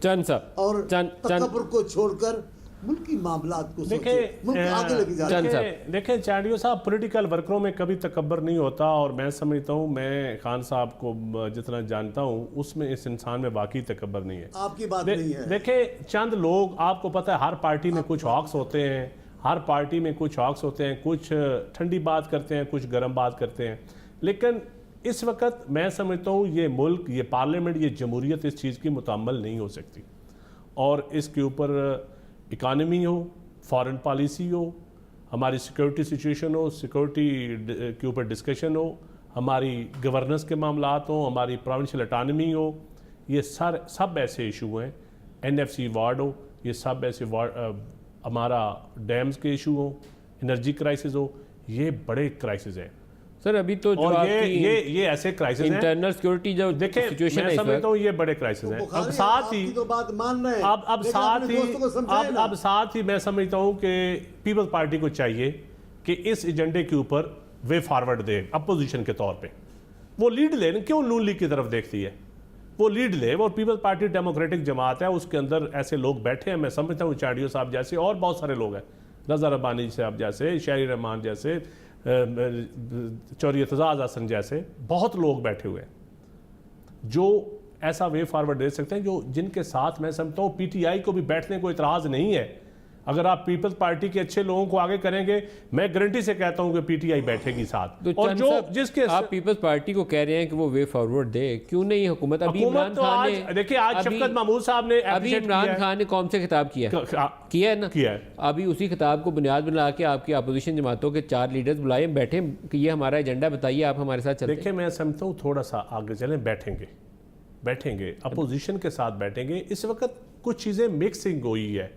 चंद साहब और तकब्बुर को छोड़कर मुल्की मामलात को मुल्क आगे लेके जा रहे हैं। देखिए चांडियो साहब, पॉलिटिकल वर्करों में कभी तकब्बर नहीं होता, और मैं समझता हूँ, मैं खान साहब को जितना जानता हूँ उसमें इस इंसान में वाकई तकब्बर नहीं है। आपकी बात नहीं है। देखिए चंद लोग, आपको पता है हर पार्टी में कुछ हॉक्स होते हैं, हर पार्टी में कुछ हॉक्स होते हैं, कुछ ठंडी बात करते हैं, कुछ गर्म बात करते हैं, लेकिन इस वक्त मैं समझता हूँ ये मुल्क, ये पार्लियामेंट, ये जमहूरियत इस चीज़ की मुतअम्मल नहीं हो सकती, और इसके ऊपर इकानमी हो, फॉरेन पॉलिसी हो, हमारी सिक्योरिटी सिचुएशन हो, सिक्योरिटी के ऊपर डिस्कशन हो, हमारी गवर्नेंस के मामलात हो, हमारी प्रोविंशियल अटानमी हो, ये सब ऐसे इशू हैं, NFC वार्ड हो, ये सब ऐसे हमारा डैम्स के इशू हो, एनर्जी क्राइसिस हो, ये बड़े क्राइसिस हैं सर। अभी तो जो ये ऐसे क्राइसिस हैं, इंटरनल सिक्योरिटी जो देखिए सिचुएशन मैं समझता हूँ ये बड़े क्राइसिस हैं। अब साथ ही तो बात मान रहे हैं, अब साथ ही मैं समझता हूँ कि पीपल्स पार्टी को चाहिए कि इस एजेंडे के ऊपर वे फॉरवर्ड दे, अपोजिशन के तौर पे वो लीड ले। क्यों नून लीग की तरफ देखती है, वो लीड ले। और पीपल्स पार्टी डेमोक्रेटिक जमात है, उसके अंदर ऐसे लोग बैठे हैं, मैं समझता हूँ चाडियो साहब जैसे और बहुत सारे लोग हैं, रज़ा रब्बानी साहब जैसे, शाहिर रहमान जैसे, चौधरी एतजाज़ हसन जैसे बहुत लोग बैठे हुए हैं जो ऐसा वे फॉरवर्ड दे सकते हैं, जो जिनके साथ मैं समझता हूँ PTI को भी बैठने को इतराज़ नहीं है। अगर आप पीपल्स पार्टी के अच्छे लोगों को आगे करेंगे, मैं गारंटी से कहता हूं कि PTI बैठेगी साथ। तो और जो जिसके आप पीपल्स पार्टी को कह रहे हैं कि वो वे फॉरवर्ड दे, क्यों नहीं हुकूमत? अभी इमरान खान ने, देखिए आज शफकत महमूद साहब ने, अभी इमरान खान ने कौम से खिताब किया है ना, किया है। अभी उसी खिताब को बुनियाद बना के आपकी अपोजिशन जमातों के 4 लीडर्स बुलाए, बैठे कि ये हमारा एजेंडा बताइए, आप हमारे साथ चलते। देखिए मैं समझता हूँ थोड़ा सा आगे चलें, बैठेंगे अपोजिशन के साथ बैठेंगे। इस वक्त कुछ चीज़ें मिक्सिंग हुई है,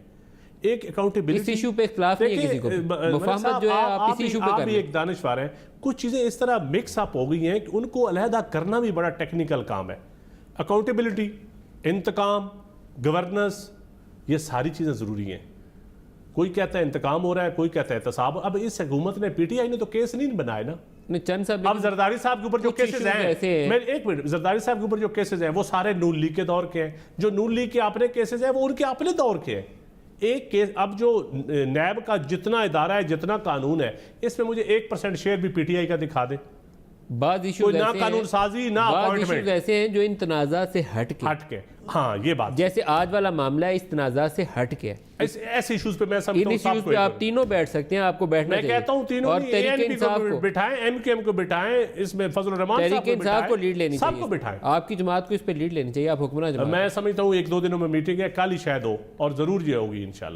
एक अकाउंटेबिलिटी, इस इशू पे इख्तिलाफ नहीं है किसी को, मुफाहमत जो है आप इस इशू पे कर रहे हैं। एक दानिशवार हैं, कुछ चीज़ें इस तरह मिक्स अप हो गई हैं कि उनको अलहदा करना भी बड़ा टेक्निकल काम है। अकाउंटेबिलिटी, इंतकाम, गवर्नेंस, ये सारी चीज़ें ज़रूरी हैं। कोई कहता है इंतकाम हो रहा है, कोई कहता है एहतसाब। अब इस हुकूमत ने, PTI ने तो केस नहीं बनाए ना। चंद साहब, अब जरदारी साहब के ऊपर जो केसेस हैं, मैं एक मिनट, जरदारी साहब के ऊपर जो केसेस हैं वो सारे नून लीग के दौर के हैं। जो नून लीग के अपने केसेस हैं वो उनके अपने दौर के हैं। एक केस, अब जो नैब का जितना इदारा है, जितना कानून है, इसमें मुझे 1% शेयर भी PTI का दिखा दे। बाद इश्यूज ना कानून साजी, ना अपॉइंटमेंट, ऐसे हैं जो इन तनाज़ा से हट के। हाँ ये बात, जैसे आज वाला मामला है, इस तनाज़ा से हट के। ऐसे इश्यूज पे मैं समझता हूं इश्यूज पे आप तीनों बैठ सकते हैं, आपको बैठना चाहिए। मैं कहता हूं तीनों, और तहरीक इंसाफ को बिठाएं, MQM को बिठाएं, इसमें फजल रहमान साहब तहरीक इंसाफ को लीड लेनी चाहिए, सबको बिठाएं। आपकी जमात को इस पे लीड लेनी चाहिए, आप हुक्मरान जमात। मैं समझता हूं 1-2 दिनों में मीटिंग है, कल ही शायद हो, और जरूर ये होगी इंशाल्लाह।